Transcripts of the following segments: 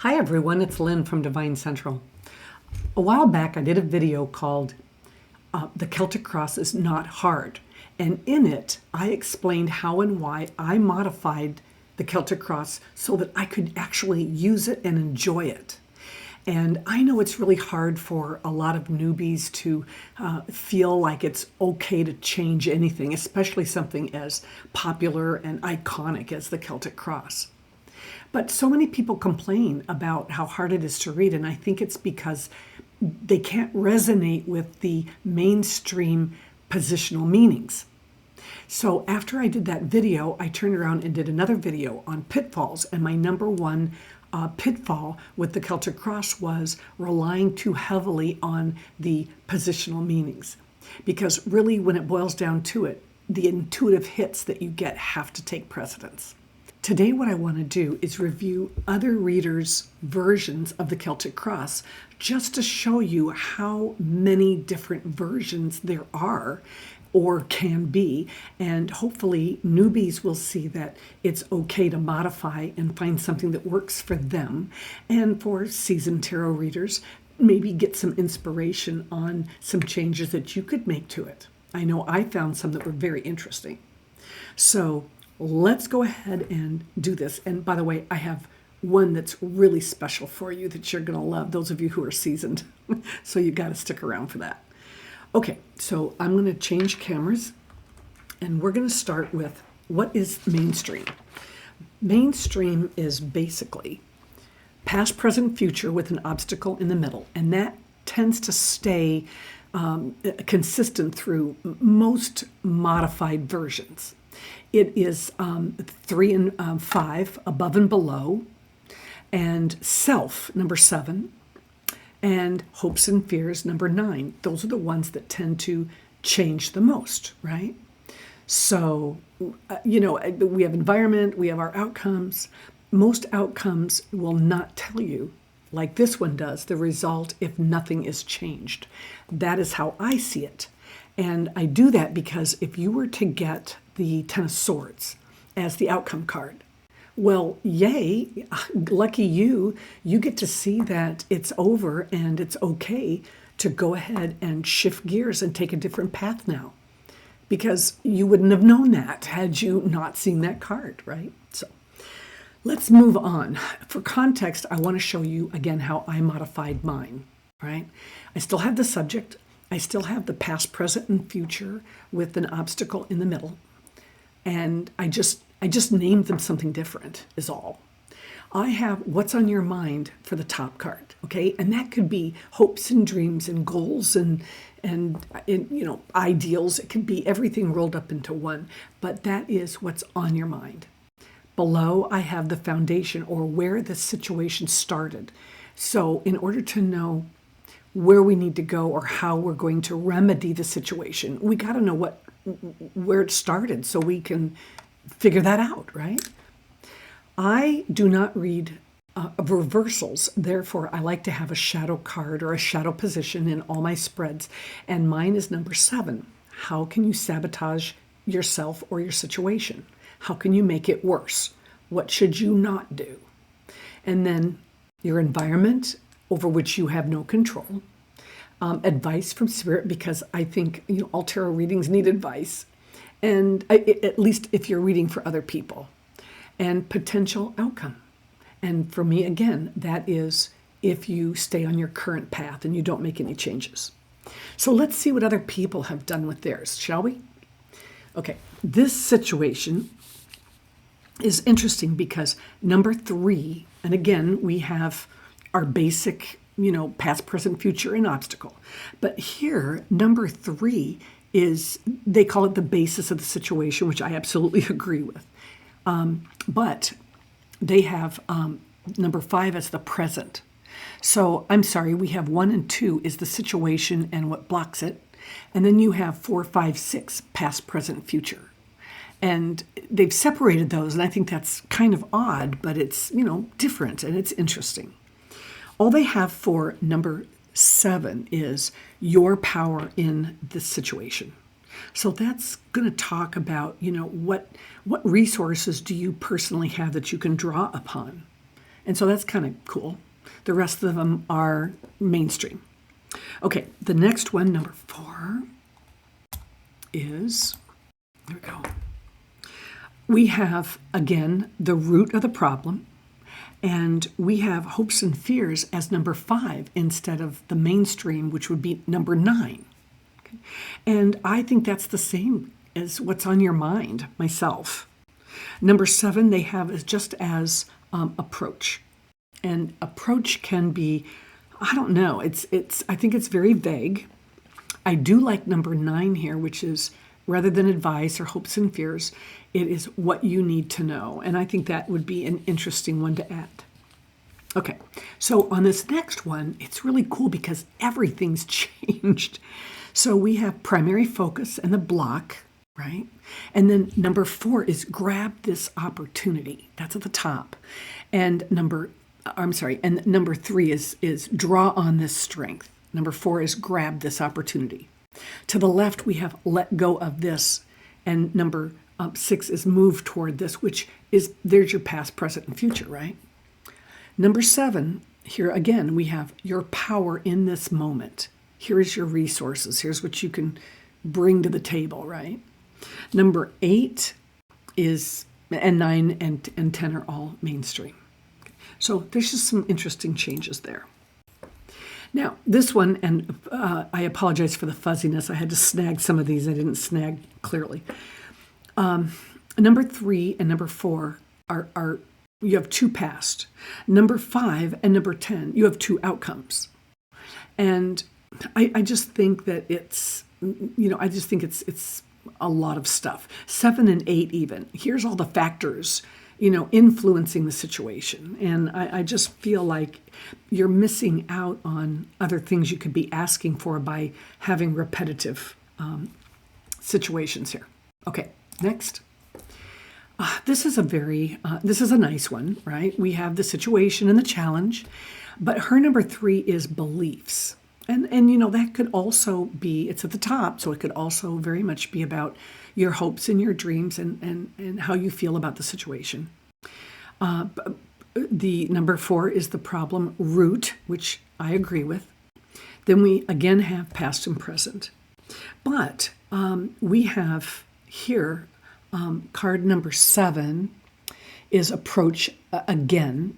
Hi everyone, it's Lynn from DevineCentral. A while back I did a video called The Celtic Cross is Not Hard, and in it I explained how and why I modified the Celtic Cross so that I could actually use it and enjoy it. And I know it's really hard for a lot of newbies to feel like it's okay to change anything, especially something as popular and iconic as the Celtic Cross. But so many people complain about how hard it is to read, and I think it's because they can't resonate with the mainstream positional meanings. So after I did that video, I turned around and did another video on pitfalls, and my number one pitfall with the Celtic Cross was relying too heavily on the positional meanings. Because really, when it boils down to it, the intuitive hits that you get have to take precedence. Today, what I want to do is review other readers' versions of the Celtic Cross, just to show you how many different versions there are or can be, and hopefully newbies will see that it's okay to modify and find something that works for them, and for seasoned tarot readers, maybe get some inspiration on some changes that you could make to it. I know I found some that were very interesting. So let's go ahead and do this. And by the way, I have one that's really special for you that you're going to love, those of you who are seasoned. So you got to stick around for that. Okay, so I'm going to change cameras, and we're going to start with what is mainstream. Mainstream is basically past, present, future with an obstacle in the middle, and that tends to stay consistent through most modified versions. It is 3 and 5, above and below, and self, number 7, and hopes and fears, number 9. Those are the ones that tend to change the most, right? So, we have environment, we have our outcomes. Most outcomes will not tell you, like this one does, the result if nothing is changed. That is how I see it. And I do that because if you were to get the Ten of Swords as the outcome card, well, yay, lucky you, you get to see that it's over and it's okay to go ahead and shift gears and take a different path now. Because you wouldn't have known that had you not seen that card, right? So let's move on. For context, I want to show you again how I modified mine, right? I still have the subject. I still have the past, present, and future with an obstacle in the middle. And I just named them something different is all. I have what's on your mind for the top card, okay? And that could be hopes and dreams and goals and ideals. It could be everything rolled up into one, but that is what's on your mind. Below, I have the foundation, or where the situation started. So in order to know where we need to go or how we're going to remedy the situation, we got to know where it started so we can figure that out, right? I do not read reversals. Therefore, I like to have a shadow card or a shadow position in all my spreads. And mine is number 7. How can you sabotage yourself or your situation? How can you make it worse? What should you not do? And then your environment, over which you have no control. Advice from spirit, because I think all tarot readings need advice. And at least if you're reading for other people. And potential outcome. And for me, again, that is if you stay on your current path and you don't make any changes. So let's see what other people have done with theirs, shall we? Okay, this situation is interesting because number 3, and again, we have our basic, past, present, future, and obstacle. But here, number 3 is, they call it the basis of the situation, which I absolutely agree with. But they have number 5 as the present. So I'm sorry, we have 1 and 2 is the situation and what blocks it. And then you have 4, 5, 6, past, present, future. And they've separated those, and I think that's kind of odd, but it's, different and it's interesting. All they have for number 7 is your power in this situation. So that's going to talk about, what resources do you personally have that you can draw upon? And so that's kind of cool. The rest of them are mainstream. Okay, the next one, number 4, is, there we go. We have, again, the root of the problem, and we have hopes and fears as number 5 instead of the mainstream, which would be number 9. Okay? And I think that's the same as what's on your mind, myself. Number 7, they have is just as approach. And approach can be, I don't know, I think it's very vague. I do like number 9 here, which is rather than advice or hopes and fears, it is what you need to know. And I think that would be an interesting one to add. Okay, so on this next one, it's really cool because everything's changed. So we have primary focus and the block, right? And then number 4 is grab this opportunity. That's at the top. And number 3 is draw on this strength. Number 4 is grab this opportunity. To the left, we have let go of this. And number 6 is move toward this, which is, there's your past, present, and future, right? Number 7, here again, we have your power in this moment. Here's your resources. Here's what you can bring to the table, right? Number 8 is, and 9 and 10 are all mainstream. So there's just some interesting changes there. Now, this one, and I apologize for the fuzziness. I had to snag some of these. I didn't snag clearly. Number 3 and number 4 are you have 2 past. Number 5 and number 10, you have 2 outcomes. And I just think that it's a lot of stuff. 7 and 8 even. Here's all the factors, influencing the situation. And I just feel like you're missing out on other things you could be asking for by having repetitive situations here. Okay, next. This is a nice one, right? We have the situation and the challenge, but her number 3 is beliefs. And that could also be, it's at the top, so it could also very much be about your hopes and your dreams and how you feel about the situation. The number 4 is the problem root, which I agree with. Then we again have past and present. But we have here card number 7 is approach again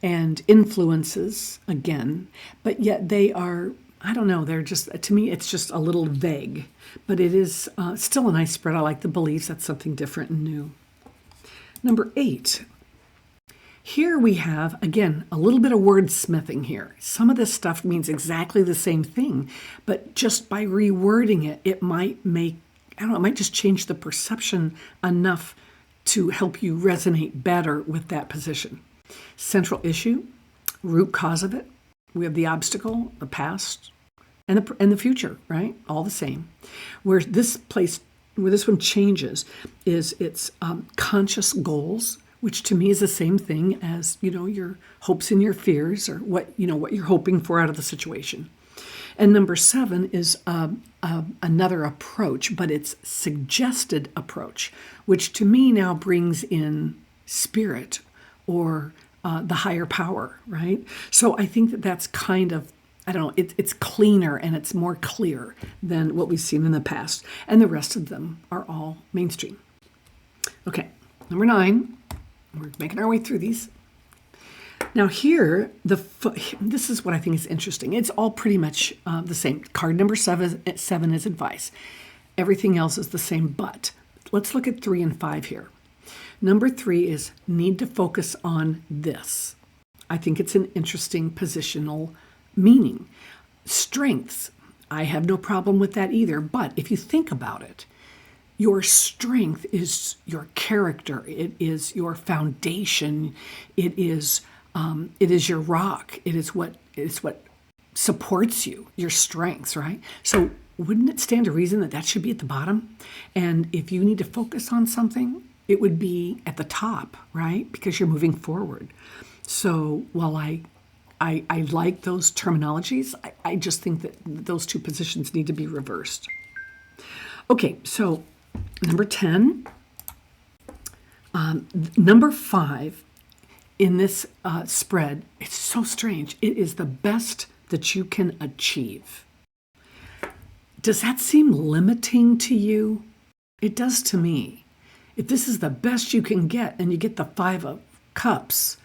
and influences again, but yet they are, I don't know, they're just, to me, it's just a little vague, but it is still a nice spread. I like the beliefs. That's something different and new. Number 8. Here we have, again, a little bit of wordsmithing here. Some of this stuff means exactly the same thing, but just by rewording it, it might make, it might just change the perception enough to help you resonate better with that position. Central issue, root cause of it. We have the obstacle, the past, and the future, right? All the same. Where this one changes is its conscious goals, which to me is the same thing as, your hopes and your fears, or what you're hoping for out of the situation. And number 7 is another approach, but it's suggested approach, which to me now brings in spirit or the higher power, right? So I think that's kind of, it's cleaner and it's more clear than what we've seen in the past. And the rest of them are all mainstream. Okay, number 9. We're making our way through these. Now here, this is what I think is interesting. It's all pretty much the same. Card number 7 is advice. Everything else is the same, but let's look at 3 and 5 here. Number 3 is need to focus on this. I think it's an interesting positional meaning. Strengths, I have no problem with that either, but if you think about it, your strength is your character. It is your foundation. It is your rock. It is what supports you, your strengths, right? So wouldn't it stand to reason that should be at the bottom? And if you need to focus on something, it would be at the top, right? Because you're moving forward. So while I like those terminologies, I just think that those 2 positions need to be reversed. Okay, so number 10. Number 5 in this spread, it's so strange. It is the best that you can achieve. Does that seem limiting to you? It does to me. If this is the best you can get and you get the 5 of Cups,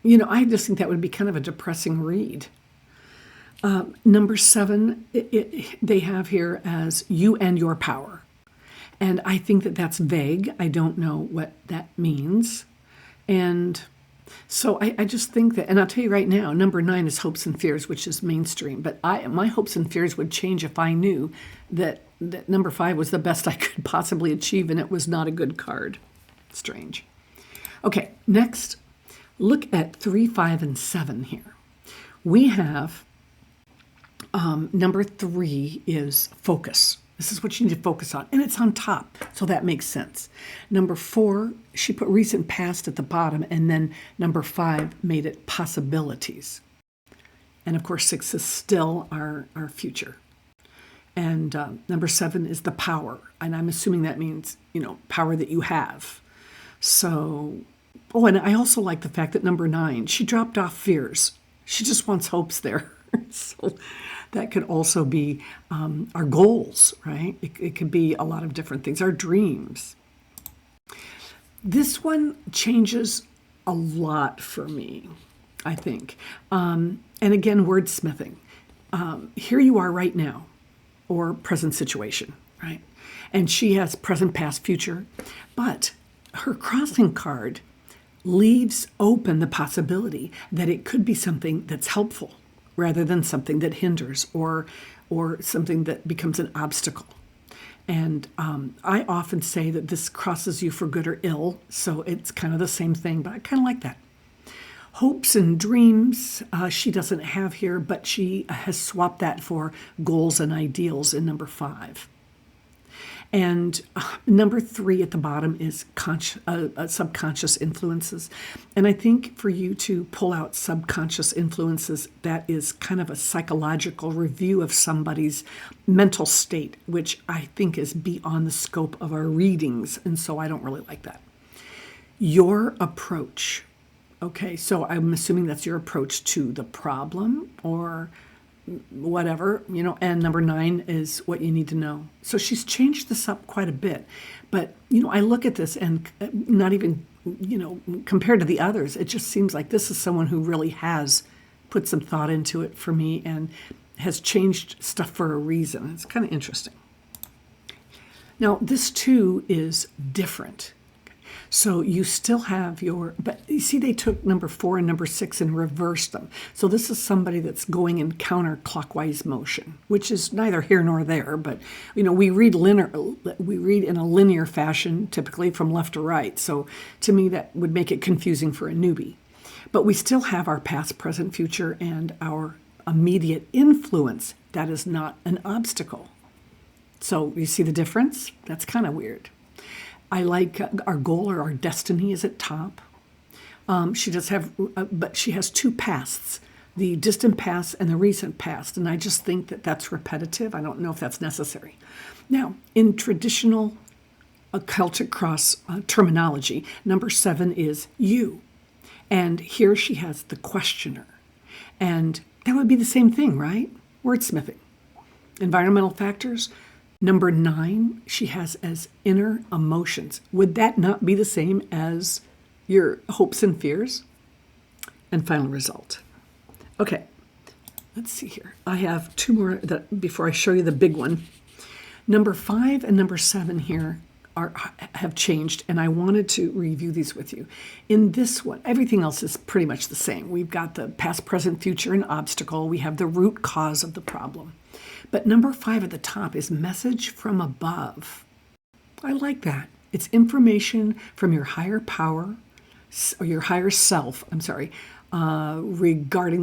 I just think that would be kind of a depressing read. Number 7, they have here as you and your power. And I think that that's vague. I don't know what that means. And so I just think that, and I'll tell you right now, number 9 is hopes and fears, which is mainstream. But my hopes and fears would change if I knew that number 5 was the best I could possibly achieve and it was not a good card. Strange. Okay, next, look at 3, 5, and 7 here. We have number 3 is focus. This is what you need to focus on, and it's on top, so that makes sense. Number 4, she put recent past at the bottom, and then number 5 made it possibilities. And of course, 6 is still our future. And number 7 is the power, and I'm assuming that means, power that you have. So, and I also like the fact that number 9, she dropped off fears. She just wants hopes there. So that could also be our goals, right? It could be a lot of different things, our dreams. This one changes a lot for me, I think. And again, wordsmithing. Here you are right now, or present situation, right? And she has present, past, future. But her crossing card leaves open the possibility that it could be something that's helpful, rather than something that hinders or something that becomes an obstacle. And I often say that this crosses you for good or ill, so it's kind of the same thing, but I kind of like that. Hopes and dreams, she doesn't have here, but she has swapped that for goals and ideals in number 5. And number 3 at the bottom is subconscious influences. And I think for you to pull out subconscious influences, that is kind of a psychological review of somebody's mental state, which I think is beyond the scope of our readings. And so I don't really like that. Your approach. Okay, so I'm assuming that's your approach to the problem or whatever, and number 9 is what you need to know. So she's changed this up quite a bit. But, I look at this and not even, compared to the others, it just seems like this is someone who really has put some thought into it for me and has changed stuff for a reason. It's kind of interesting. Now, this too is different. So you still have but you see they took number 4 and number 6 and reversed them. So this is somebody that's going in counterclockwise motion, which is neither here nor there. But, we read in a linear fashion, typically from left to right. So to me, that would make it confusing for a newbie. But we still have our past, present, future, and our immediate influence. That is not an obstacle. So you see the difference? That's kind of weird. I like our goal or our destiny is at top. She does have, but she has 2 pasts, the distant past and the recent past. And I just think that that's repetitive. I don't know if that's necessary. Now, in traditional Celtic Cross terminology, number 7 is you. And here she has the questioner. And that would be the same thing, right? Wordsmithing. Environmental factors. Number 9, she has as inner emotions. Would that not be the same as your hopes and fears? And final result. Okay, let's see here. I have 2 more before I show you the big one. Number 5 and number 7 here have changed, and I wanted to review these with you. In this one, everything else is pretty much the same. We've got the past, present, future, and obstacle. We have the root cause of the problem. But number 5 at the top is message from above. I like that. It's information from your higher power, or your higher self, regarding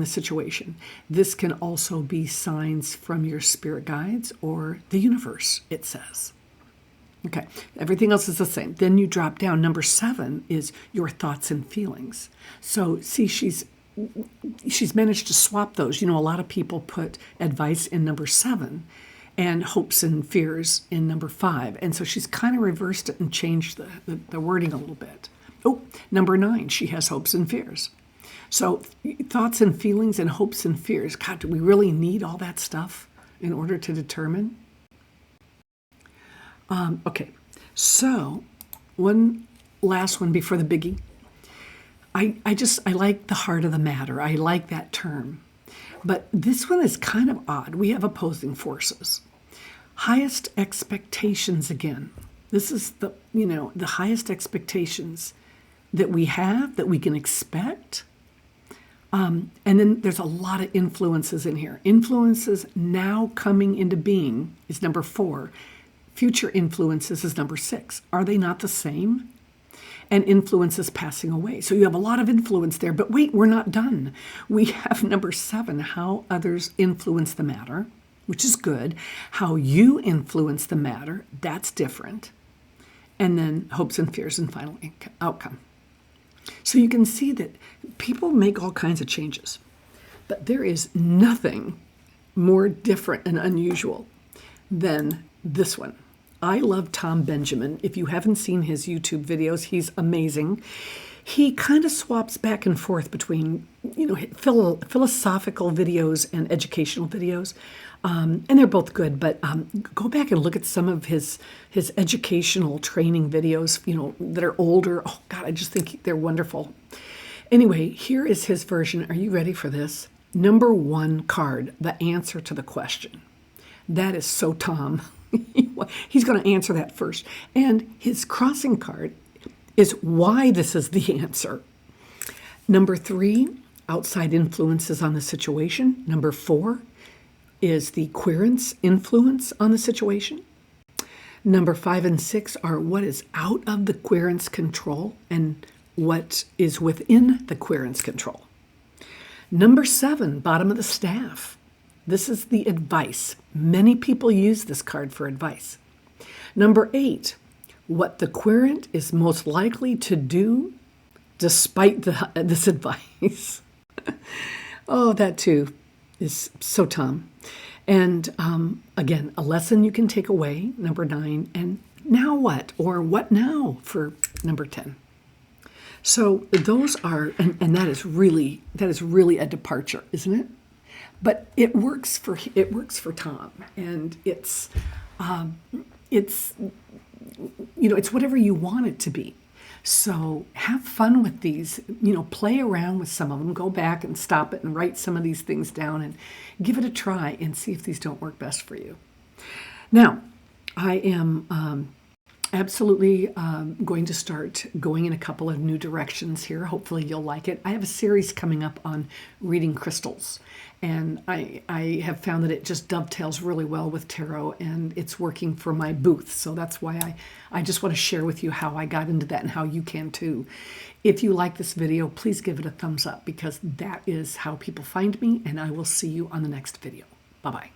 the situation. This can also be signs from your spirit guides or the universe, it says. Okay, everything else is the same. Then you drop down. Number 7 is your thoughts and feelings. So see, she's managed to swap those. A lot of people put advice in number 7 and hopes and fears in number 5. And so she's kind of reversed it and changed the wording a little bit. Oh, number 9, she has hopes and fears. So thoughts and feelings and hopes and fears. God, do we really need all that stuff in order to determine? Okay, so one last one before the biggie. I like the heart of the matter. I like that term. But this one is kind of odd. We have opposing forces. Highest expectations again. This is the highest expectations that we have, that we can expect. And then there's a lot of influences in here. Influences now coming into being is number 4. Future influences is number 6. Are they not the same? And influences passing away. So you have a lot of influence there. But wait, we're not done. We have number 7, how others influence the matter, which is good. How you influence the matter, that's different. And then hopes and fears and final outcome. So you can see that people make all kinds of changes. But there is nothing more different and unusual than this one. I love Tom Benjamin. If you haven't seen his YouTube videos, he's amazing. He kind of swaps back and forth between, philosophical videos and educational videos. And they're both good, but go back and look at some of his educational training videos, that are older. Oh, God, I just think they're wonderful. Anyway, here is his version. Are you ready for this? Number 1 card, the answer to the question. That is so Tom. He's going to answer that first. And his crossing card is why this is the answer. Number 3, outside influences on the situation. Number 4 is the querent's influence on the situation. Number 5 and 6 are what is out of the querent's control and what is within the querent's control. Number 7, bottom of the staff. This is the advice. Many people use this card for advice. Number 8, what the querent is most likely to do despite this advice. Oh, that too is so Tom. And again, a lesson you can take away, number 9, and now what? Or what now for number 10. So those are, and that is really a departure, isn't it? But it works for Tom, and it's whatever you want it to be. So have fun with these, play around with some of them, go back and stop it and write some of these things down and give it a try and see if these don't work best for you. Now, I am absolutely going to start going in a couple of new directions here. Hopefully you'll like it. I have a series coming up on reading crystals, and I have found that it just dovetails really well with tarot, and it's working for my booth. So that's why I just want to share with you how I got into that and how you can too. If you like this video, please give it a thumbs up, because that is how people find me, and I will see you on the next video. Bye-bye.